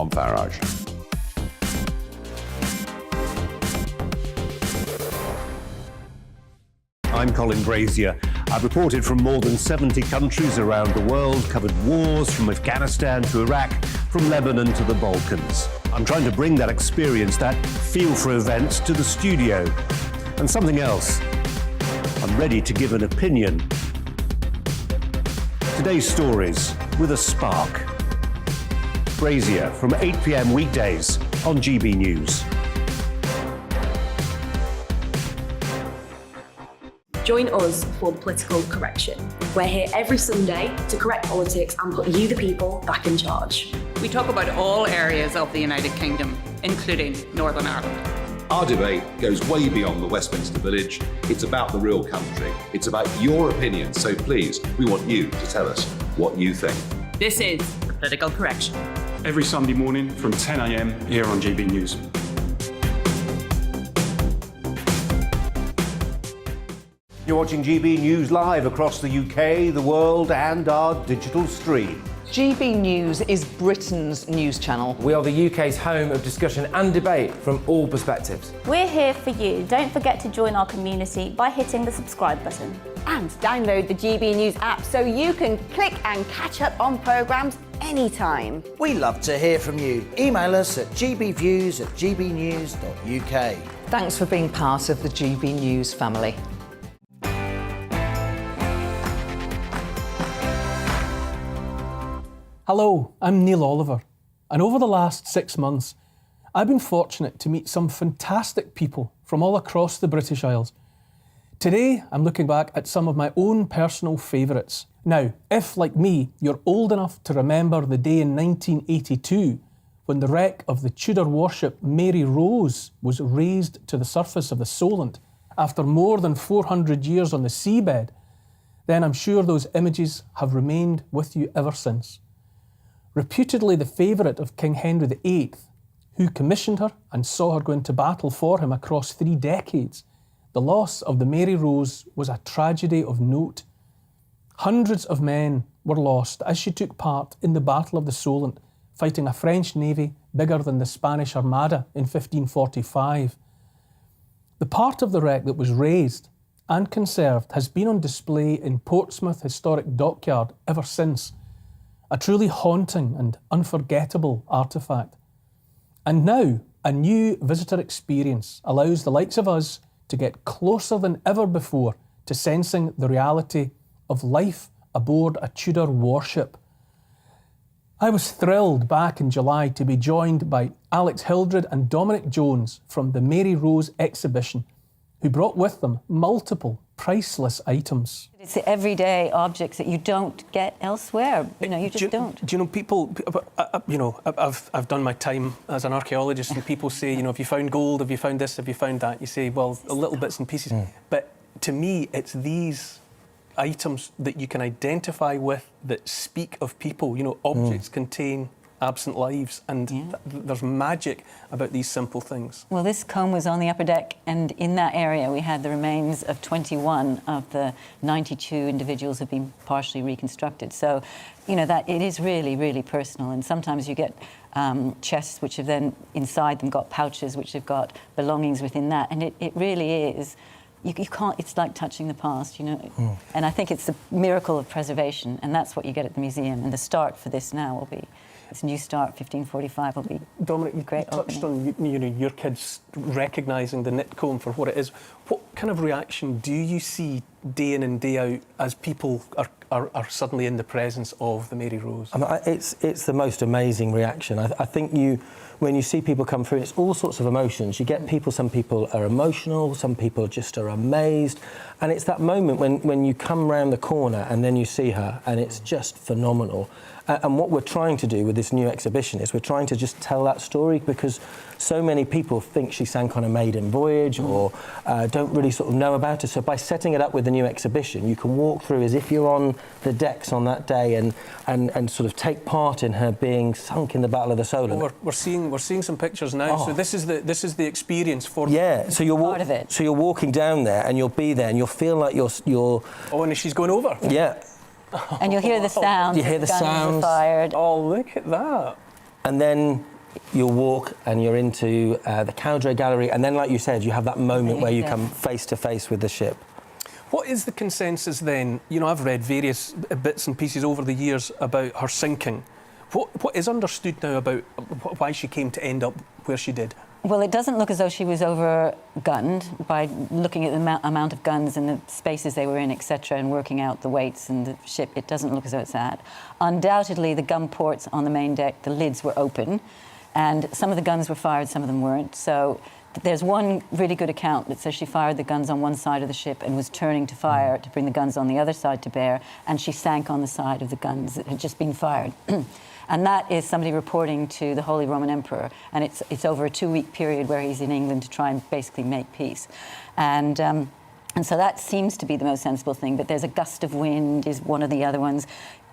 on Farage. I'm Colin Brazier. I've reported from more than 70 countries around the world, covered wars from Afghanistan to Iraq, from Lebanon to the Balkans. I'm trying to bring that experience, that feel for events, to the studio. And something else. I'm ready to give an opinion. Today's stories with a spark. Brazier from 8 p.m. weekdays on GB News. Join us for Political Correction. We're here every Sunday to correct politics and put you, the people, back in charge. We talk about all areas of the United Kingdom, including Northern Ireland. Our debate goes way beyond the Westminster Village. It's about the real country. It's about your opinion. So please, we want you to tell us what you think. This is Political Correction. Every Sunday morning from 10 a.m. here on GB News. You're watching GB News live across the UK, the world and our digital stream. GB News is Britain's news channel. We are the UK's home of discussion and debate from all perspectives. We're here for you. Don't forget to join our community by hitting the subscribe button. And download the GB News app so you can click and catch up on programmes anytime. We love to hear from you. Email us at gbviews@gbnews.uk. Thanks for being part of the GB News family. Hello, I'm Neil Oliver, and over the last 6 months, I've been fortunate to meet some fantastic people from all across the British Isles. Today, I'm looking back at some of my own personal favourites. Now, if, like me, you're old enough to remember the day in 1982 when the wreck of the Tudor warship Mary Rose was raised to the surface of the Solent after more than 400 years on the seabed, then I'm sure those images have remained with you ever since. Reputedly the favourite of King Henry VIII, who commissioned her and saw her go into battle for him across 3 decades, the loss of the Mary Rose was a tragedy of note. Hundreds of men were lost as she took part in the Battle of the Solent, fighting a French navy bigger than the Spanish Armada in 1545. The part of the wreck that was raised and conserved has been on display in Portsmouth Historic Dockyard ever since, a truly haunting and unforgettable artefact. And now, a new visitor experience allows the likes of us to get closer than ever before to sensing the reality of life aboard a Tudor warship. I was thrilled back in July to be joined by Alex Hildred and Dominic Jones from the Mary Rose exhibition, who brought with them multiple priceless items. It's the everyday objects that you don't get elsewhere. You just don't. Do you know, people, I've done my time as an archaeologist, and people say, have you found gold, have you found this, have you found that? You say, well, little bits and pieces. But to me, it's these items that you can identify with that speak of people. Objects contain absent lives, and there's magic about these simple things. Well, this comb was on the upper deck, and in that area we had the remains of 21 of the 92 individuals who've been partially reconstructed. So, that it is really, really personal, and sometimes you get chests which have then inside them got pouches which have got belongings within that, and it really is. You can't, it's like touching the past, And I think it's the miracle of preservation, and that's what you get at the museum. And the start for this now will be, this new start, 1545, will be Dominic, you great touched on your kids recognising the knit comb for what it is. What kind of reaction do you see day in and day out as people are suddenly in the presence of the Mary Rose? It's the most amazing reaction. I think when you see people come through, it's all sorts of emotions. You get people, some people are emotional, some people just are amazed. And it's that moment when you come round the corner and then you see her, and it's just phenomenal. And what we're trying to do with this new exhibition is we're trying to just tell that story, because so many people think she sank on a maiden voyage or don't really sort of know about her. So by setting it up with the new exhibition, you can walk through as if you're on the decks on that day and sort of take part in her being sunk in the Battle of the Solent. Well, we're seeing some pictures now. Oh. So this is the experience for so you're part of it. So you're walking down there and you'll be there and you'll feel like you're Oh, and she's going over. Yeah. And you'll hear the sound. You hear the sound. Fired. Oh, look at that. And then you'll walk and you're into the Cowdray Gallery, and then, like you said, you have that moment where you come face to face with the ship. What is the consensus then? You know, I've read various bits and pieces over the years about her sinking. What is understood now about why she came to end up where she did? Well, it doesn't look as though she was over-gunned by looking at the amount of guns and the spaces they were in, etc., and working out the weights and the ship. It doesn't look as though it's that. Undoubtedly, the gun ports on the main deck, the lids were open, and some of the guns were fired, some of them weren't. So there's one really good account that says she fired the guns on one side of the ship and was turning to fire to bring the guns on the other side to bear, and she sank on the side of the guns that had just been fired. And that is somebody reporting to the Holy Roman Emperor, and it's over a 2-week period where he's in England to try and basically make peace. And so that seems to be the most sensible thing, but there's a gust of wind is one of the other ones,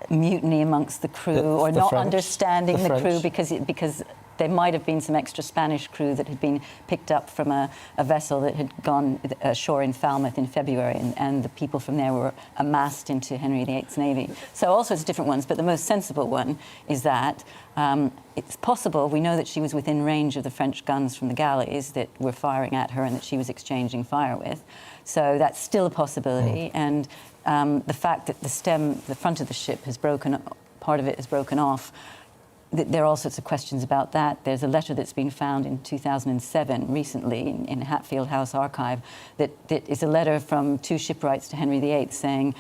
mutiny amongst the crew, or not understanding the crew because there might have been some extra Spanish crew that had been picked up from a vessel that had gone ashore in Falmouth in February, and the people from there were amassed into Henry VIII's navy. So all sorts of different ones, but the most sensible one is that it's possible, we know that she was within range of the French guns from the galleys that were firing at her and that she was exchanging fire with. So that's still a possibility, and the fact that the front of the ship has broken, part of it has broken off, there are all sorts of questions about that. There's a letter that's been found in 2007, recently, in Hatfield House Archive, that is a letter from 2 shipwrights to Henry VIII saying,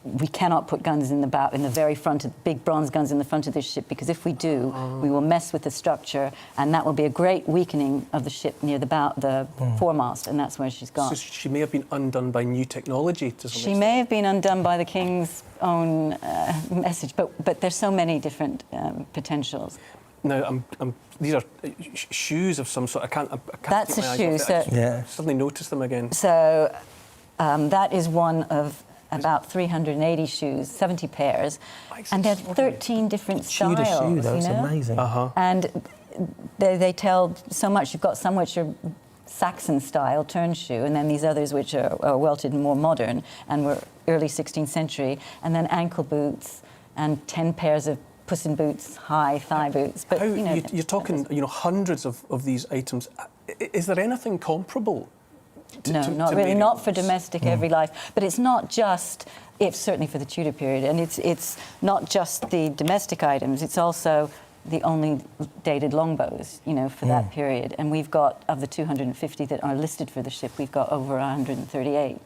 we cannot put guns in the bow, in the very front, big bronze guns in the front of this ship, because if we do, we will mess with the structure, and that will be a great weakening of the ship near the bow, the foremast, and that's where she's gone. So she may have been undone by new technology to some extent. She may have been undone by the King's own message, but there's so many different potentials. Now, these are shoes of some sort. I can't That's take my a eyes shoe. off it. So I suddenly noticed them again. So that is one of about 380 shoes, 70 pairs, and there are 13 different styles. Tudor shoe, that's amazing. And they tell so much. You've got some which are Saxon-style turn shoe, and then these others which are welted and more modern and were early 16th century, and then ankle boots and 10 pairs of Puss in Boots high thigh boots. But you're talking, hundreds of these items. Is there anything comparable? Not really, not for domestic every life. But it's not just, certainly for the Tudor period, and it's not just the domestic items, it's also the only dated longbows, for that period. And we've got, of the 250 that are listed for the ship, we've got over 138.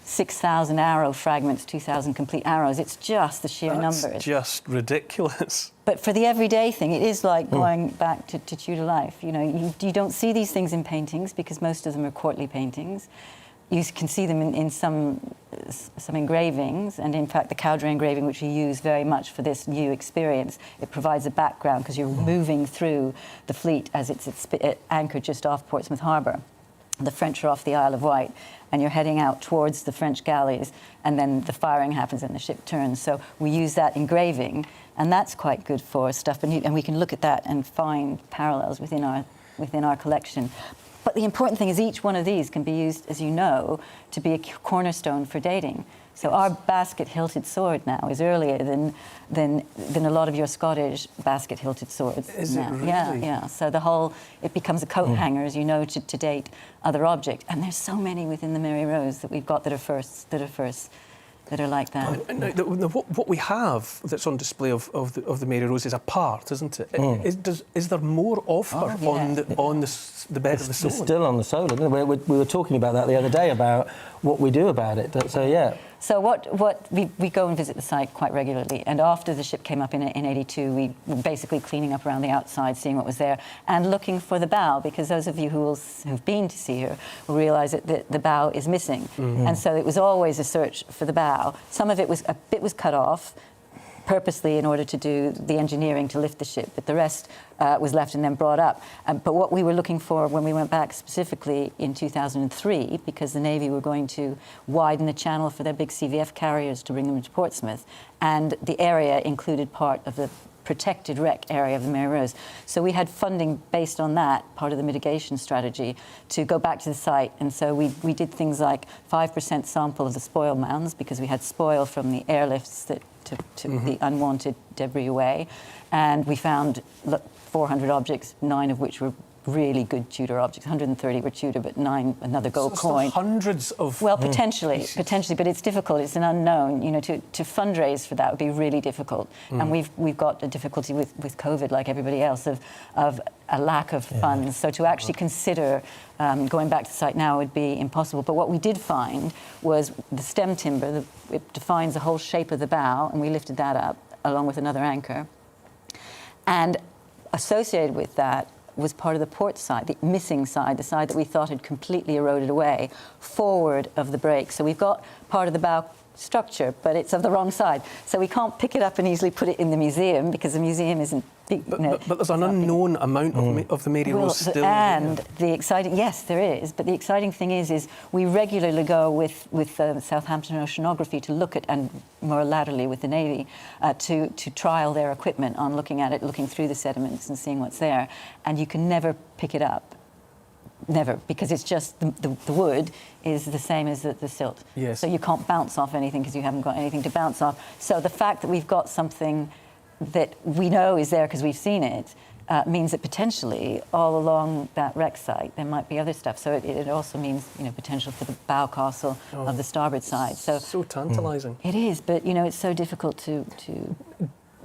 6,000 arrow fragments, 2,000 complete arrows. It's just the sheer numbers. That's just ridiculous. But for the everyday thing, it is like going back to Tudor life. You don't see these things in paintings because most of them are courtly paintings. You can see them in some engravings, and in fact the Cowdray engraving, which we use very much for this new experience, it provides a background because you're moving through the fleet as it's anchored just off Portsmouth Harbour. The French are off the Isle of Wight, and you're heading out towards the French galleys, and then the firing happens and the ship turns. So we use that engraving, and that's quite good for stuff, and we can look at that and find parallels within our collection. But the important thing is each one of these can be used, as you know, to be a cornerstone for dating. So our basket-hilted sword now is earlier than a lot of your Scottish basket-hilted swords. Is now. it really? Yeah. So it becomes a coat hanger, as you know, to date other objects. And there's so many within the Mary Rose that we've got that are like that. What we have that's on display of the Mary Rose is a part, isn't it? Is there more of her on the bed of the sword? It's still on the sword, isn't it? We were talking about that the other day, about what we do about it. So, yeah. So we go and visit the site quite regularly, and after the ship came up in 82, we were basically cleaning up around the outside, seeing what was there, and looking for the bow, because those of you who've been to see her will realise that the bow is missing. And so it was always a search for the bow. Some of it was, a bit was cut off purposely in order to do the engineering to lift the ship, but the rest was left and then brought up. But what we were looking for when we went back specifically in 2003, because the Navy were going to widen the channel for their big CVF carriers to bring them into Portsmouth, and the area included part of the protected wreck area of the Mary Rose. So we had funding based on that, part of the mitigation strategy, to go back to the site. And so we did things like 5% sample of the spoil mounds, because we had spoil from the airlifts that the unwanted debris away. And we found 400 objects, 9 of which were really good Tudor objects. 130 were Tudor, but 9 another gold coin. Hundreds of... Well, potentially, but it's difficult. It's an unknown. You know, to fundraise for that would be really difficult. And we've got a difficulty with COVID, like everybody else, of a lack of funds. So to actually consider going back to the site now would be impossible. But what we did find was the stem timber. It defines the whole shape of the bow, and we lifted that up along with another anchor. And associated with that was part of the port side, the missing side, the side that we thought had completely eroded away, forward of the break. So we've got part of the bow structure, but it's of the wrong side. So we can't pick it up and easily put it in the museum because the museum isn't big. But there's an unknown amount of the Mary Rose still. And the exciting, yes, there is. But the exciting thing is we regularly go with Southampton Oceanography to look at, and more laterally with the Navy, to trial their equipment on looking at it, looking through the sediments and seeing what's there. And you can never pick it up. Never, because it's just the wood is the same as the silt. Yes. So you can't bounce off anything because you haven't got anything to bounce off. So the fact that we've got something that we know is there because we've seen it means that potentially all along that wreck site there might be other stuff. So it also means, you know, potential for the bow castle of the starboard side. So tantalising. It is, but you know it's so difficult to.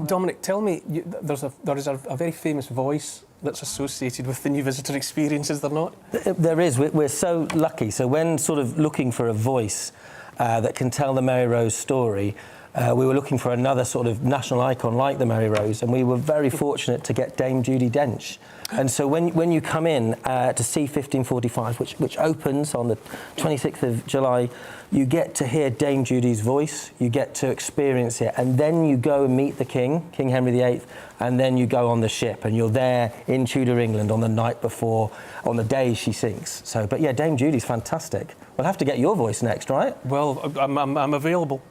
Dominic, tell me, there is a very famous voice that's associated with the new visitor experience, is there not? There is. We're so lucky. So when sort of looking for a voice that can tell the Mary Rose story, we were looking for another sort of national icon like the Mary Rose, and we were very fortunate to get Dame Judi Dench. And so when you come in to see 1545, which opens on the 26th of July, you get to hear Dame Judy's voice, you get to experience it, and then you go and meet the King, King Henry VIII, and then you go on the ship, and you're there in Tudor England on the night before, on the day she sinks. So, but yeah, Dame Judy's fantastic. We'll have to get your voice next, right? Well, I'm available.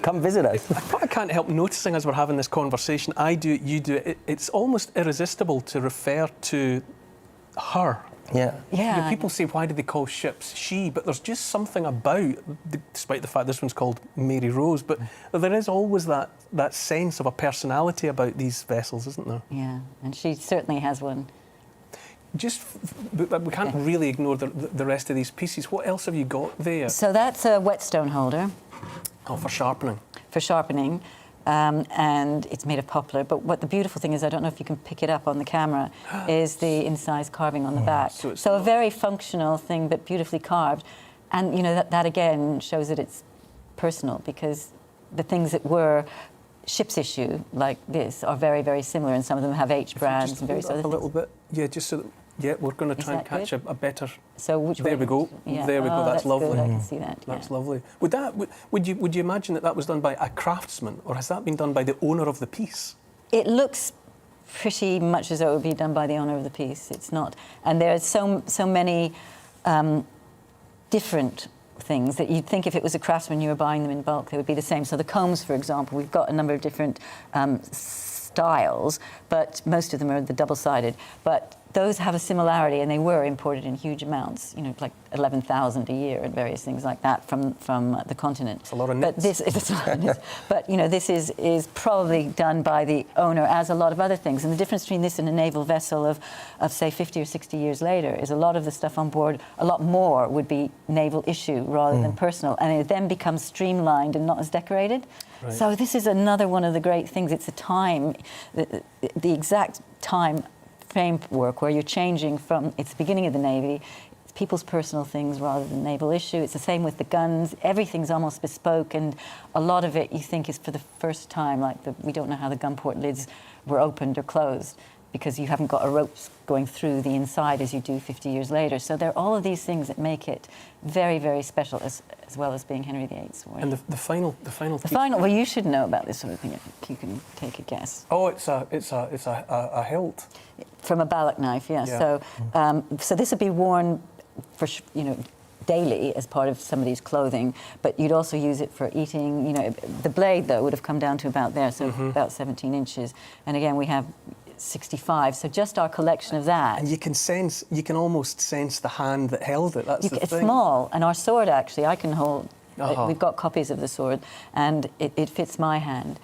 Come visit us. I can't help noticing as we're having this conversation, I do it, you do it, it's almost irresistible to refer to her. Yeah. Yeah. You know, people say, why do they call ships she? But there's just something about, despite the fact this one's called Mary Rose, but there is always that sense of a personality about these vessels, isn't there? Yeah, and she certainly has one. We can't really ignore the rest of these pieces. What else have you got there? So that's a whetstone holder. Oh, for sharpening. For sharpening. And it's made of poplar. But what the beautiful thing is, I don't know if you can pick it up on the camera, is the incised carving on the back. So a very functional thing, but beautifully carved. And, you know, that again shows that it's personal, because the things that were ship's issue, like this, are very, very similar, and some of them have H brands and various other things. A little bit, yeah, just so that, yeah, we're going to try and catch a better. So which there way? we go. Yeah. There we go. That's lovely. Good. I can see that. That's lovely. Would you imagine that was done by a craftsman, or has that been done by the owner of the piece? It looks pretty much as though it would be done by the owner of the piece. It's not, and there are so many different things that you'd think if it was a craftsman you were buying them in bulk, they would be the same. So the combs, for example, we've got a number of different styles, but most of them are the double-sided. But those have a similarity, and they were imported in huge amounts, you know, like 11,000 a year and various things like that from the continent. It's a lot of knits. But this is a lot of knits. But, you know, this is probably done by the owner, as a lot of other things. And the difference between this and a naval vessel of say, 50 or 60 years later is a lot of the stuff on board, a lot more would be naval issue rather than personal. And it then becomes streamlined and not as decorated. Right. So this is another one of the great things. It's a time, the exact time framework where you're changing from, it's the beginning of the Navy, it's people's personal things rather than naval issue. It's the same with the guns. Everything's almost bespoke, and a lot of it you think is for the first time, like we don't know how the gun port lids were opened or closed, because you haven't got a rope going through the inside as you do 50 years later. So there are all of these things that make it very, very special, as well as being Henry VIII's work. And the final well, you should know about this sort of thing if you can take a guess. Oh, it's a hilt. From a ballock knife, yeah. So this would be worn for, you know, daily as part of somebody's clothing, but you'd also use it for eating. You know, the blade though would have come down to about there, so about 17 inches. And again, we have 65, so just our collection of that. And you can almost sense the hand that held it. That's the thing. It's small, and our sword actually, I can hold We've got copies of the sword, and it fits my hand.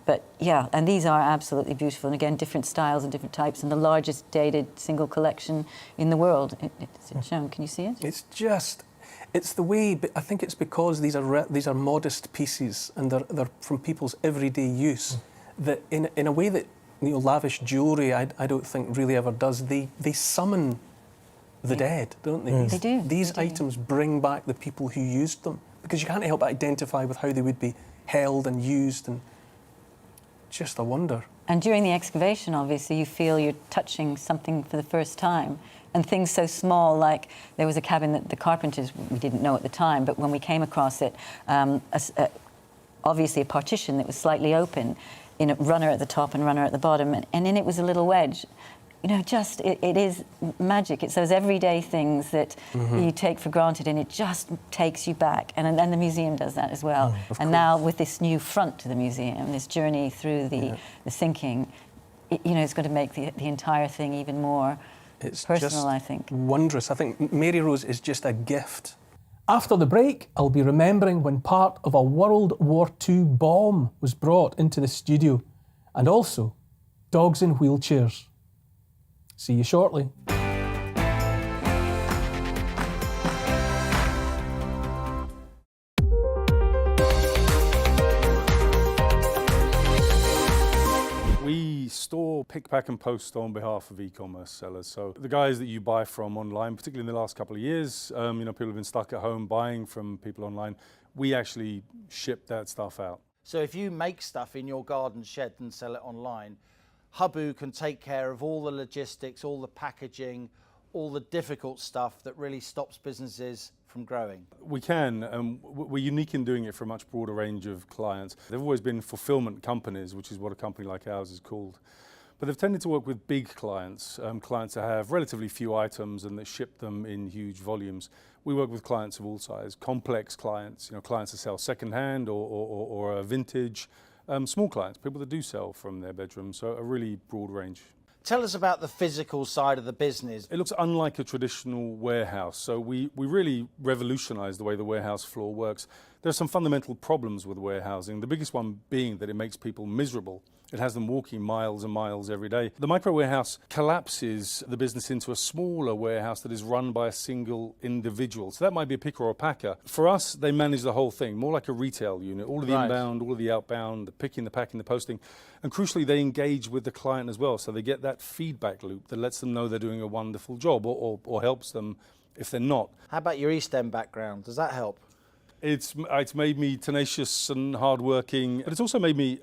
But yeah, and these are absolutely beautiful. And again, different styles and different types, and the largest dated single collection in the world. It's shown. Can you see it? It's the way. I think it's because these are modest pieces, and they're from people's everyday use. That in a way that lavish jewellery, I don't think really ever does. They summon the dead, don't they? They do. These items bring back the people who used them, because you can't help but identify with how they would be held and used, and just a wonder. And during the excavation, obviously, you feel you're touching something for the first time. And things so small, like there was a cabin that the carpenters, we didn't know at the time, but when we came across it, obviously a partition that was slightly open, in a runner at the top and runner at the bottom, and in it was a little wedge. It is magic. It's those everyday things that you take for granted, and it just takes you back. And the museum does that as well. And now with this new front to the museum, this journey through the sinking, it's going to make the entire thing even more personal, I think. Wondrous. I think Mary Rose is just a gift. After the break, I'll be remembering when part of a World War II bomb was brought into the studio, and also dogs in wheelchairs. See you shortly. We store, pick, pack and post on behalf of e-commerce sellers. So the guys that you buy from online, particularly in the last couple of years, people have been stuck at home buying from people online. We actually ship that stuff out. So if you make stuff in your garden shed and sell it online, Hubu can take care of all the logistics, all the packaging, all the difficult stuff that really stops businesses from growing. We can. We're unique in doing it for a much broader range of clients. They've always been fulfillment companies, which is what a company like ours is called. But they've tended to work with big clients, clients that have relatively few items and that ship them in huge volumes. We work with clients of all sizes, complex clients, clients that sell second-hand or vintage, small clients, people that do sell from their bedroom, so a really broad range. Tell us about the physical side of the business. It looks unlike a traditional warehouse, so we really revolutionised the way the warehouse floor works. There are some fundamental problems with warehousing, the biggest one being that it makes people miserable. It has them walking miles and miles every day. The micro warehouse collapses the business into a smaller warehouse that is run by a single individual. So that might be a picker or a packer. For us, they manage the whole thing, more like a retail unit, all of the inbound, all of the outbound, the picking, the packing, the posting. And crucially, they engage with the client as well. So they get that feedback loop that lets them know they're doing a wonderful job or helps them if they're not. How about your East End background? Does that help? It's made me tenacious and hardworking, but it's also made me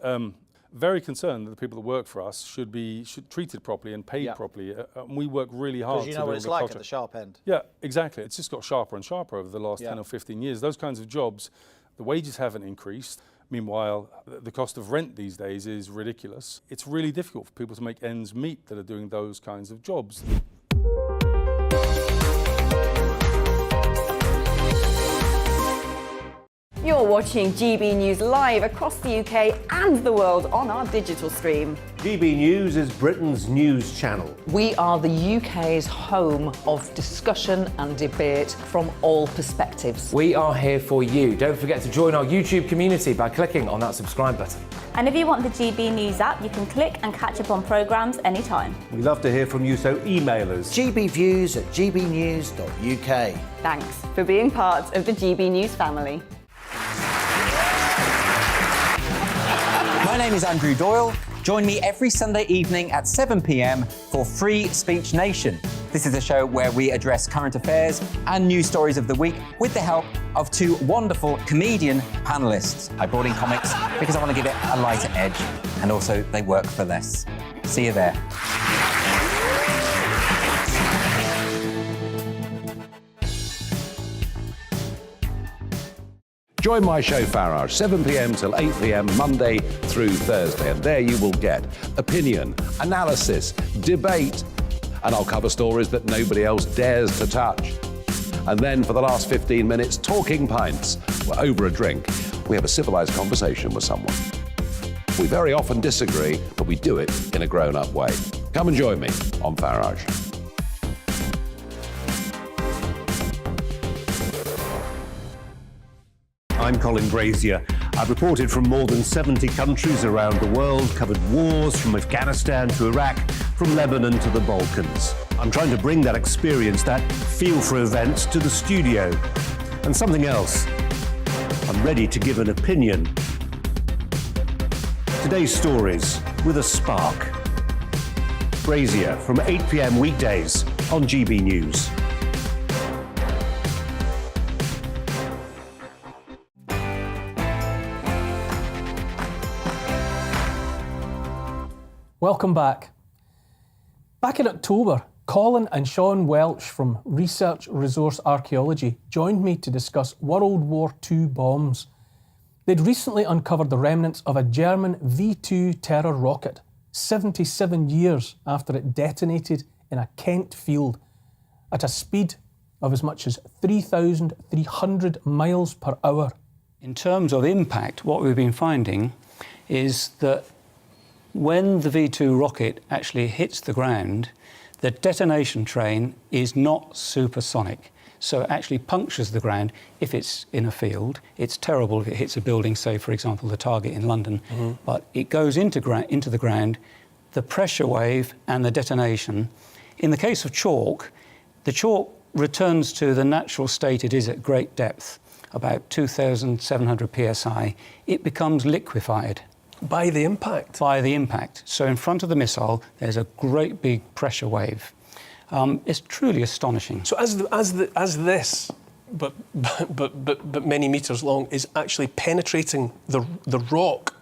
very concerned that the people that work for us should be treated properly and paid properly. We work really hard. Because you know what it's like at the sharp end. Yeah, exactly. It's just got sharper and sharper over the last 10 or 15 years. Those kinds of jobs, the wages haven't increased. Meanwhile, the cost of rent these days is ridiculous. It's really difficult for people to make ends meet that are doing those kinds of jobs. You're watching GB News live across the UK and the world on our digital stream. GB News is Britain's news channel. We are the UK's home of discussion and debate from all perspectives. We are here for you. Don't forget to join our YouTube community by clicking on that subscribe button. And if you want the GB News app, you can click and catch up on programmes anytime. We love to hear from you, so email us. gbviews@gbnews.uk. Thanks for being part of the GB News family. My name is Andrew Doyle. Join me every Sunday evening at 7 p.m. for Free Speech Nation. This is a show where we address current affairs and news stories of the week with the help of two wonderful comedian panellists. I brought in comics because I want to give it a lighter edge, and also they work for less. See you there. Join my show Farage, 7 p.m. till 8 p.m. Monday through Thursday, and there you will get opinion, analysis, debate, and I'll cover stories that nobody else dares to touch. And then for the last 15 minutes, talking pints. We're over a drink. We have a civilized conversation with someone. We very often disagree, but we do it in a grown-up way. Come and join me on Farage. I'm Colin Brazier. I've reported from more than 70 countries around the world, covered wars from Afghanistan to Iraq, from Lebanon to the Balkans. I'm trying to bring that experience, that feel for events, to the studio. And something else. I'm ready to give an opinion. Today's stories with a spark. Brazier from 8 p.m. weekdays on GB News. Welcome back. Back in October, Colin and Sean Welch from Research Resource Archaeology joined me to discuss World War II bombs. They'd recently uncovered the remnants of a German V2 terror rocket, 77 years after it detonated in a Kent field at a speed of as much as 3,300 miles per hour. In terms of impact, what we've been finding is that when the V2 rocket actually hits the ground, the detonation train is not supersonic. So it actually punctures the ground if it's in a field. It's terrible if it hits a building, say, for example, the Target in London. But it goes into the ground, the pressure wave and the detonation. In the case of chalk, the chalk returns to the natural state it is at great depth, about 2,700 psi. It becomes liquefied. By the impact? By the impact. So in front of the missile, there's a great big pressure wave. It's truly astonishing. So as this, but many metres long, is actually penetrating the rock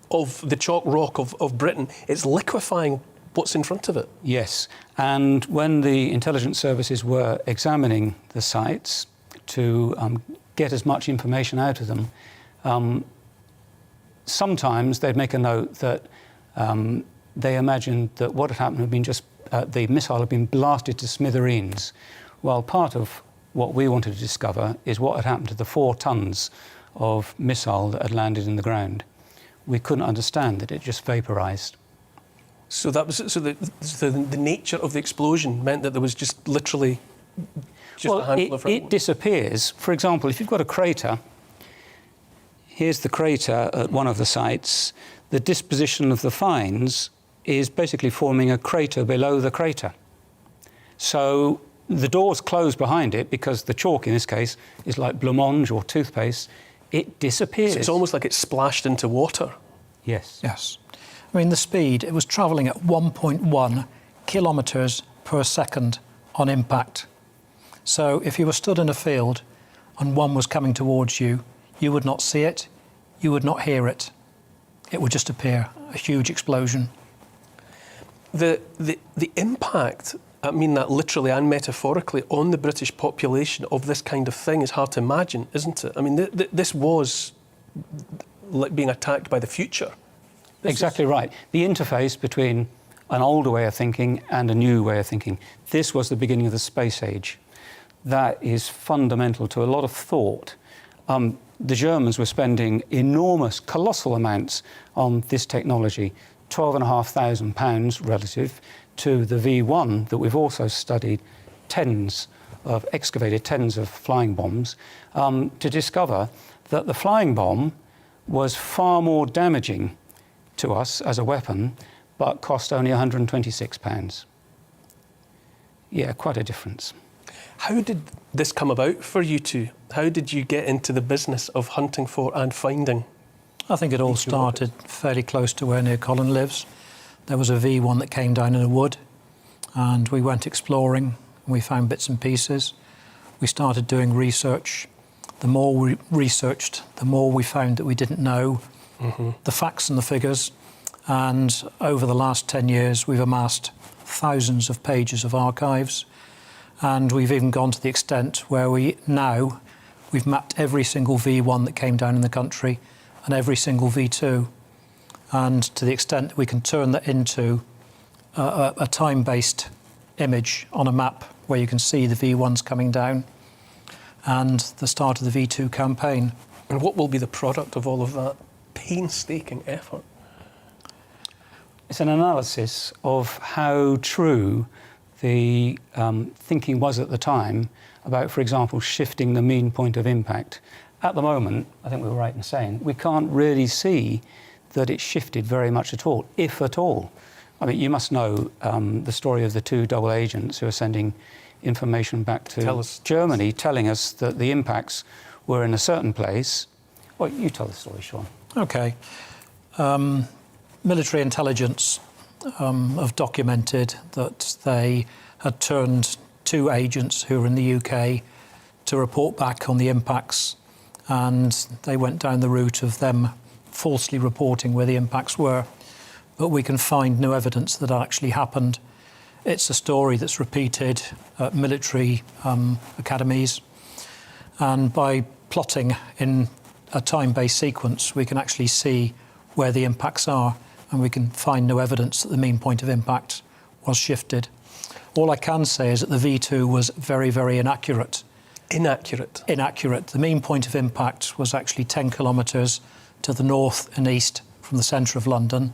of the chalk rock of Britain, it's liquefying what's in front of it. Yes, and when the intelligence services were examining the sites to get as much information out of them, sometimes they'd make a note that they imagined that what had happened had been just the missile had been blasted to smithereens. Well, part of what we wanted to discover is what had happened to the 4 tons of missile that had landed in the ground. We couldn't understand that it just vaporised. So that was the nature of the explosion meant that there was just literally a handful of it disappears. For example, if you've got a crater, here's the crater at one of the sites. The disposition of the fines is basically forming a crater below the crater. So the door's closed behind it because the chalk in this case is like blancmange or toothpaste. It disappears. So it's almost like it's splashed into water. Yes. Yes. I mean, the speed, it was travelling at 1.1 kilometres per second on impact. So if you were stood in a field and one was coming towards you, you would not see it, you would not hear it. It would just appear, a huge explosion. The impact, I mean that literally and metaphorically, on the British population of this kind of thing is hard to imagine, isn't it? I mean, this was like being attacked by the future. Exactly right. The interface between an older way of thinking and a new way of thinking. This was the beginning of the space age. That is fundamental to a lot of thought. The Germans were spending enormous, colossal amounts on this technology, £12,500 relative to the V1 that we've also studied, excavated tens of flying bombs, to discover that the flying bomb was far more damaging to us as a weapon, but cost only £126. Yeah, quite a difference. How did this come about for you two? How did you get into the business of hunting for and finding? I think it all started fairly close to where near Colin lives. There was a V1 that came down in a wood, and we went exploring. We found bits and pieces. We started doing research. The more we researched, the more we found that we didn't know the facts and the figures. And over the last 10 years, we've amassed thousands of pages of archives. And we've even gone to the extent where we've mapped every single V1 that came down in the country and every single V2. And to the extent that we can turn that into a time-based image on a map where you can see the V1s coming down and the start of the V2 campaign. And what will be the product of all of that painstaking effort? It's an analysis of how true the thinking was at the time about, for example, shifting the mean point of impact at the moment, I think we were right in saying, we can't really see that it shifted very much at all, if at all. I mean, you must know the story of the two double agents who are sending information back to Germany, telling us that the impacts were in a certain place. Well, you tell the story, Sean. OK. Military intelligence have documented that they had turned 2 agents who were in the UK to report back on the impacts, and they went down the route of them falsely reporting where the impacts were. But we can find no evidence that actually happened. It's a story that's repeated at military academies, and by plotting in a time-based sequence, we can actually see where the impacts are, and we can find no evidence that the mean point of impact was shifted. All I can say is that the V2 was very, very inaccurate. Inaccurate? Inaccurate. The mean point of impact was actually 10 kilometres to the north and east from the centre of London,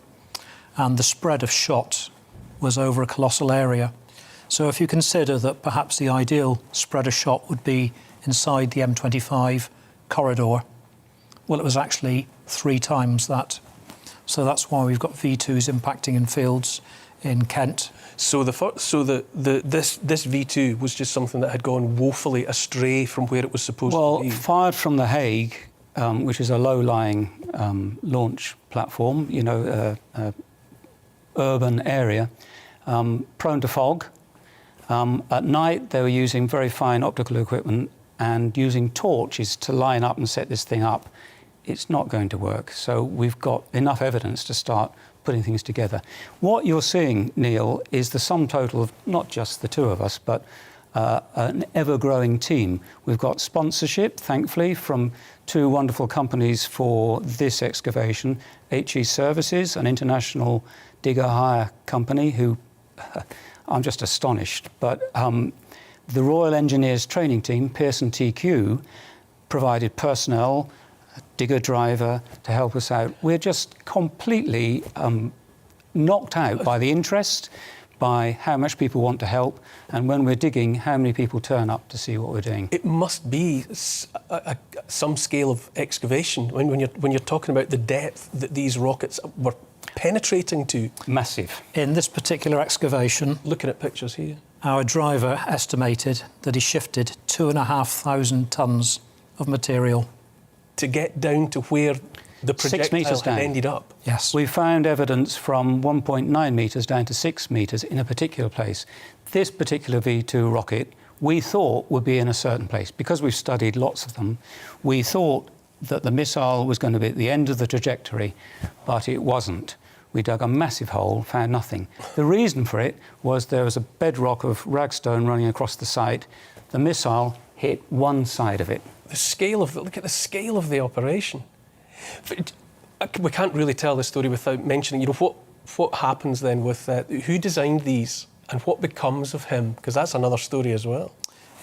and the spread of shot was over a colossal area. So if you consider that perhaps the ideal spread of shot would be inside the M25 corridor, well, it was actually 3 times that. So that's why we've got V2s impacting in fields in Kent. So this V2 was just something that had gone woefully astray from where it was supposed to be? Well, fired from The Hague, which is a low-lying launch platform, you know, urban area, prone to fog. At night, they were using very fine optical equipment and using torches to line up and set this thing up. It's not going to work. So we've got enough evidence to start putting things together. What you're seeing, Neil, is the sum total of not just the 2 of us, but an ever-growing team. We've got sponsorship, thankfully, from 2 wonderful companies for this excavation. HE Services, an international digger hire company who, I'm just astonished, but the Royal Engineers training team, Pearson TQ, provided personnel, a digger driver to help us out. We're just completely knocked out by the interest, by how much people want to help, and when we're digging, how many people turn up to see what we're doing. It must be some scale of excavation when you're talking about the depth that these rockets were penetrating to. Massive. In this particular excavation, looking at pictures here, our driver estimated that he shifted 2,500 tonnes of material to get down to where the projectile 6 metres down. had ended up. Yes. We found evidence from 1.9 metres down to 6 metres in a particular place. This particular V2 rocket, we thought would be in a certain place. Because we've studied lots of them, we thought that the missile was going to be at the end of the trajectory, but it wasn't. We dug a massive hole, found nothing. The reason for it was there was a bedrock of ragstone running across the site. The missile hit one side of it. Look at the scale of the operation. We can't really tell the story without mentioning, what happens then with who designed these and what becomes of him, because that's another story as well.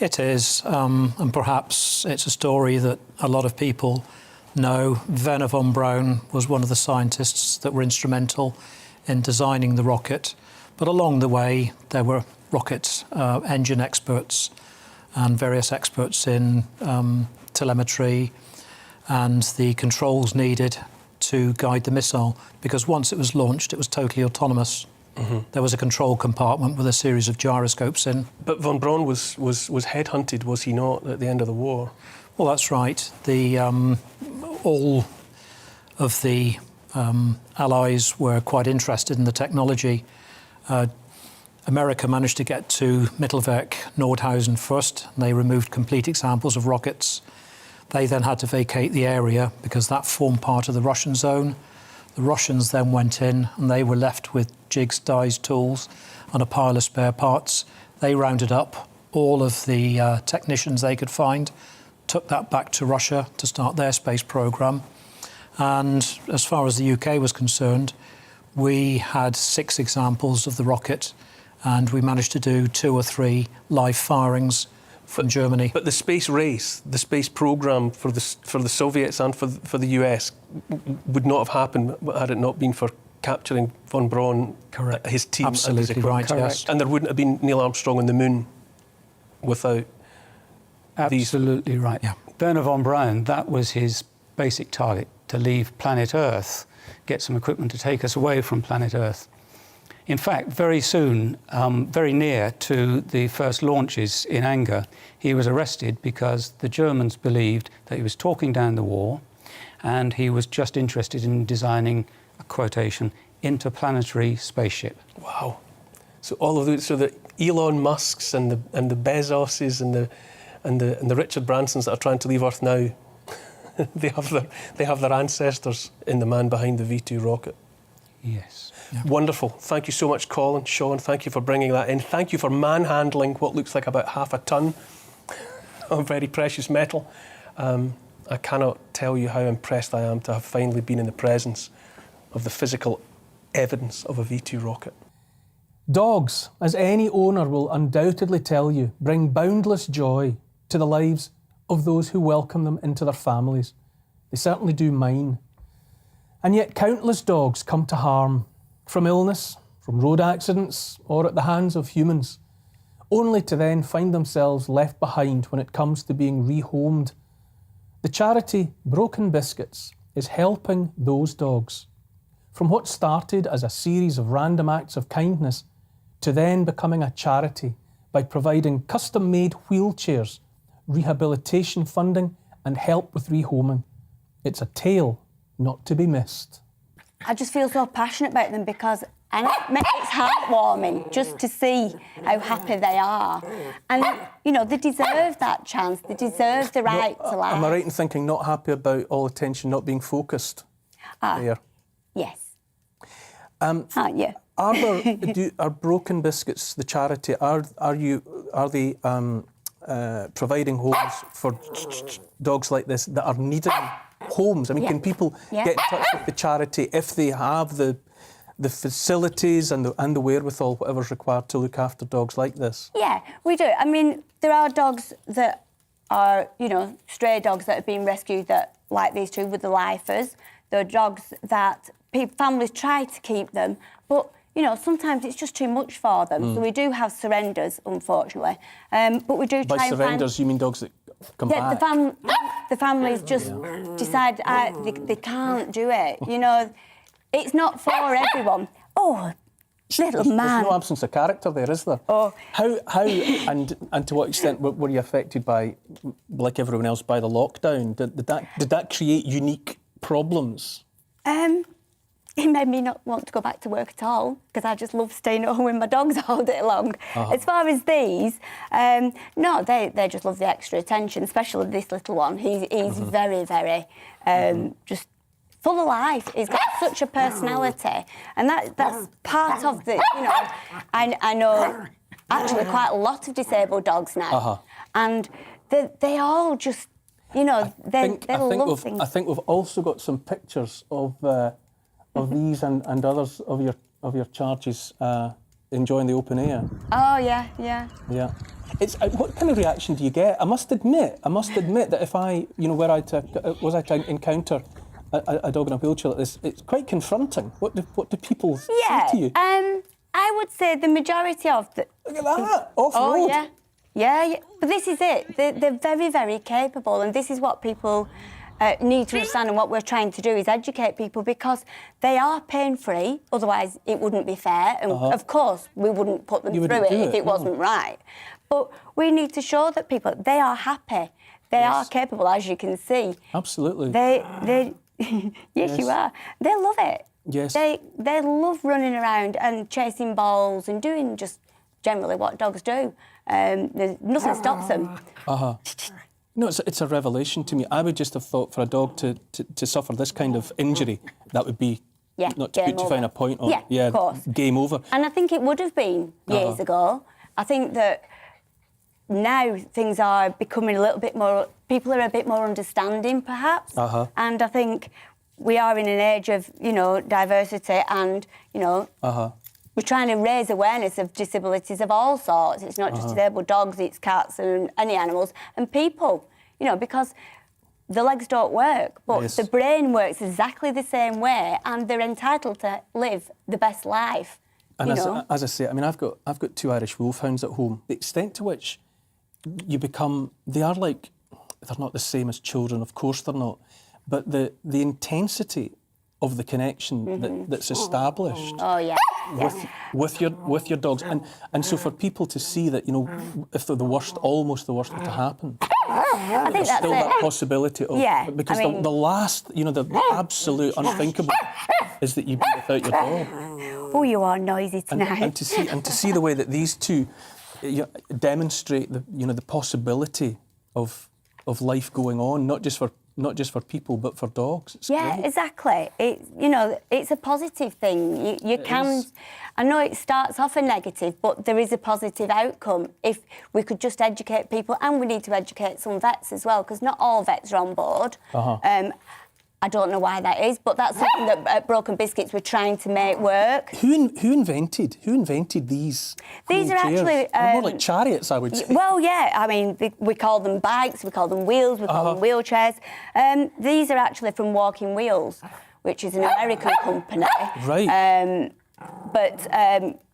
It is, and perhaps it's a story that a lot of people know. Werner von Braun was one of the scientists that were instrumental in designing the rocket, but along the way there were rocket engine experts and various experts in telemetry and the controls needed to guide the missile, because once it was launched it was totally autonomous. Mm-hmm. There was a control compartment with a series of gyroscopes in. But von Braun was headhunted, was he not, at the end of the war? Well, that's right. All of the Allies were quite interested in the technology. America managed to get to Mittelwerk Nordhausen first. They removed complete examples of rockets. They then had to vacate the area because that formed part of the Russian zone. The Russians then went in and they were left with jigs, dies, tools and a pile of spare parts. They rounded up all of the technicians they could find, took that back to Russia to start their space programme. And as far as the UK was concerned, we had 6 examples of the rocket and we managed to do 2 or 3 live firings from Germany. But the space race, the space programme for the Soviets and for the US would not have happened had it not been for capturing von Braun, correct, his team. Absolutely right, yes. And there wouldn't have been Neil Armstrong on the moon without Absolutely right. Yeah. Wernher von Braun, that was his basic target, to leave planet Earth, get some equipment to take us away from planet Earth. In fact, very soon, very near to the first launches in anger, he was arrested because the Germans believed that he was talking down the war, and he was just interested in designing, a quotation, interplanetary spaceship. Wow. So all of those, so the Elon Musks and the Bezoses and the Richard Bransons that are trying to leave Earth now, they have their ancestors in the man behind the V2 rocket. Yes. Yeah. Wonderful. Thank you so much, Colin. Sean, thank you for bringing that in. Thank you for manhandling what looks like about half a tonne of very precious metal. I cannot tell you how impressed I am to have finally been in the presence of the physical evidence of a V2 rocket. Dogs, as any owner will undoubtedly tell you, bring boundless joy to the lives of those who welcome them into their families. They certainly do mine. And yet countless dogs come to harm from illness, from road accidents, or at the hands of humans, only to then find themselves left behind when it comes to being rehomed. The charity Broken Biscuits is helping those dogs. From what started as a series of random acts of kindness to then becoming a charity by providing custom-made wheelchairs, rehabilitation funding and help with rehoming. It's a tale not to be missed. I just feel so passionate about them because it's heartwarming just to see how happy they are. And, you know, they deserve that chance. They deserve the right to life. Am I right in thinking not happy about all attention not being focused there? Yes. Yeah. Are Broken Biscuits, the charity, are they providing homes for dogs like this that are needing homes? I mean, can people get in touch with the charity if they have the facilities and the wherewithal, whatever's required to look after dogs like this? Yeah, we do. I mean, there are dogs that are, you know, stray dogs that have been rescued that, like these two with the lifers. There are dogs that families try to keep them, but, you know, sometimes it's just too much for them. So we do have surrenders, unfortunately. But we do try By surrenders, you mean dogs that come back? The families just decide they can't do it. You know, it's not for everyone. Oh, little man. There's no absence of character there, is there? Oh. How and to what extent were you affected by, like everyone else, by the lockdown? Did that create unique problems? It made me not want to go back to work at all because I just love staying at home with my dogs all day long. As far as these, no, they just love the extra attention, especially this little one. He's very, very just full of life. He's got such a personality, and that's part of the, you know, I know actually quite a lot of disabled dogs now, and they all just, you know, they love things. I think we've also got some pictures of these and others of your charges enjoying the open air. Oh yeah, yeah. Yeah. It's what kind of reaction do you get? I must admit that if I, you know, were I to encounter a dog in a wheelchair like this, it's quite confronting. What do people say to you? I would say the majority of the. Look at that off-road. Oh yeah. But this is it. They're very, very capable, and this is what people need to understand, and what we're trying to do is educate people because they are pain-free, otherwise it wouldn't be fair, and of course we wouldn't put them through it if it wasn't right. But we need to show that people, they are happy, they are capable, as you can see. Absolutely. They yes, you are. They love it. Yes. They love running around and chasing balls and doing just generally what dogs do. There's nothing stops them. No, it's a revelation to me. I would just have thought for a dog to suffer this kind of injury, that would be not to put too fine a point on. Yeah, of course. Game over. And I think it would have been years ago. I think that now things are becoming a little bit more, people are a bit more understanding perhaps. And I think we are in an age of, you know, diversity and, you know, we're trying to raise awareness of disabilities of all sorts. It's not just disabled dogs, it's cats and any animals and people, you know, because the legs don't work, but the brain works exactly the same way and they're entitled to live the best life. And as I say, I mean, I've got 2 Irish wolfhounds at home. The extent to which you become, they are like they're not the same as children, of course they're not. But the intensity of the connection that's established with your dogs, and so for people to see that, you know, if almost the worst were to happen, I think there's that's still that possibility of because I mean, the last, you know, the absolute unthinkable is that you be without your dog. Oh, you are noisy tonight. And to see the way that these two demonstrate the possibility of life going on, not just for people but for dogs. It's great. Exactly. It's a positive thing. You can. I know it starts off a negative, but there is a positive outcome if we could just educate people, and we need to educate some vets as well, because not all vets are on board. I don't know why that is, but that's something that at Broken Biscuits we're trying to make work. Who invented these? These are chairs? actually They're more like chariots, I would say. Well, yeah. I mean, we call them bikes, we call them wheels, we call them wheelchairs. These are actually from Walking Wheels, which is an American company. Right.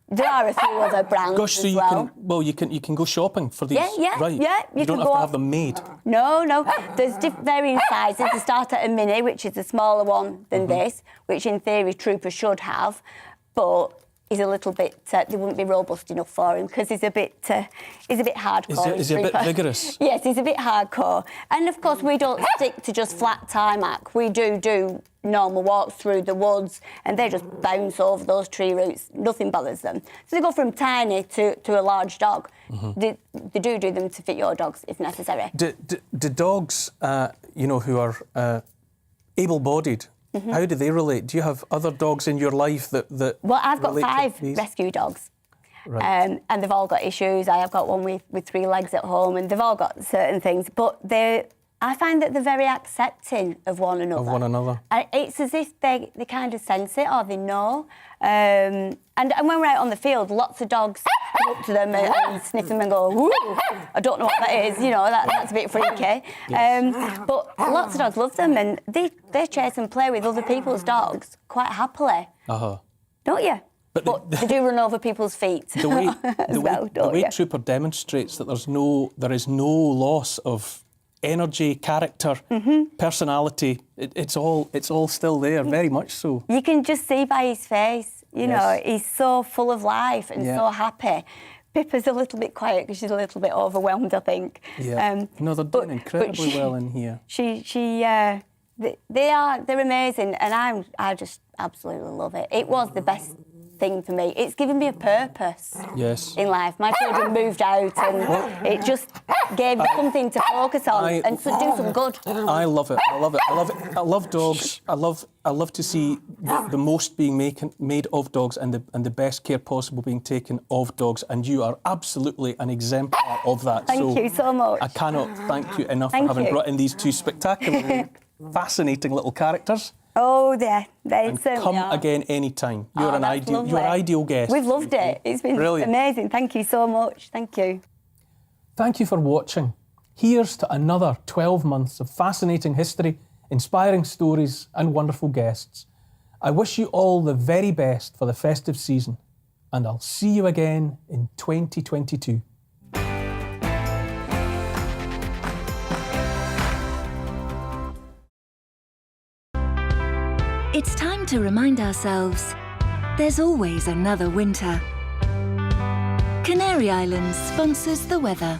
There are a few other brands as well. You can go shopping for these. Right. You don't have to have them made. No. There's varying sizes. They start at a mini, which is a smaller one than this, which in theory Trooper should have, but he's a little bit. They wouldn't be robust enough for him because he's a bit hardcore. Is he a bit vigorous? Yes, he's a bit hardcore. And of course, we don't stick to just flat tarmac. We do normal walks through the woods, and they just bounce over those tree roots. Nothing bothers them. So they go from tiny to a large dog. They do them to fit your dogs if necessary. Do dogs, who are able-bodied, how do they relate? Do you have other dogs in your life that Well, I've got relate to 5 these? rescue dogs. Right. And they've all got issues. I have got one with 3 legs at home, and they've all got certain things. But I find that they're very accepting of one another. And it's as if they kind of sense it, or they know. And when we're out on the field, lots of dogs come up to them and sniff them and go, "Woo!" I don't know what that is. That's a bit freaky. But lots of dogs love them, and they chase and play with other people's dogs quite happily. Don't you? But they do run over people's feet. The way Trooper demonstrates that there is no loss of energy, character, personality. It's all still there, very much so. You can just see by his face. He's so full of life and so happy. Pippa's a little bit quiet because she's a little bit overwhelmed, I think. Yeah. They're doing incredibly well in here. They're amazing, and I just absolutely love it. It was the best thing for me. It's given me a purpose in life. My children moved out, and it just gave me something to focus on and to do some good. I love it. I love dogs. I love to see the most being made of dogs, and the best care possible being taken of dogs. And you are absolutely an exemplar of that. Thank you so much. I cannot thank you enough for having brought in these 2 spectacularly fascinating little characters. Oh, they and certainly come are. again any time. You're an ideal guest. We've loved it. It's been brilliant. Amazing. Thank you so much. Thank you. Thank you for watching. Here's to another 12 months of fascinating history, inspiring stories and wonderful guests. I wish you all the very best for the festive season, and I'll see you again in 2022. It's time to remind ourselves there's always another winter. Canary Islands sponsors the weather.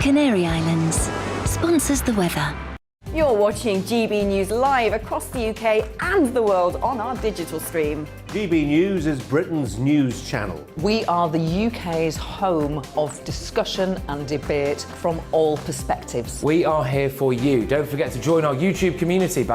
Canary Islands sponsors the weather. You're watching GB News live across the UK and the world on our digital stream. GB News is Britain's news channel. We are the UK's home of discussion and debate from all perspectives. We are here for you. Don't forget to join our YouTube community by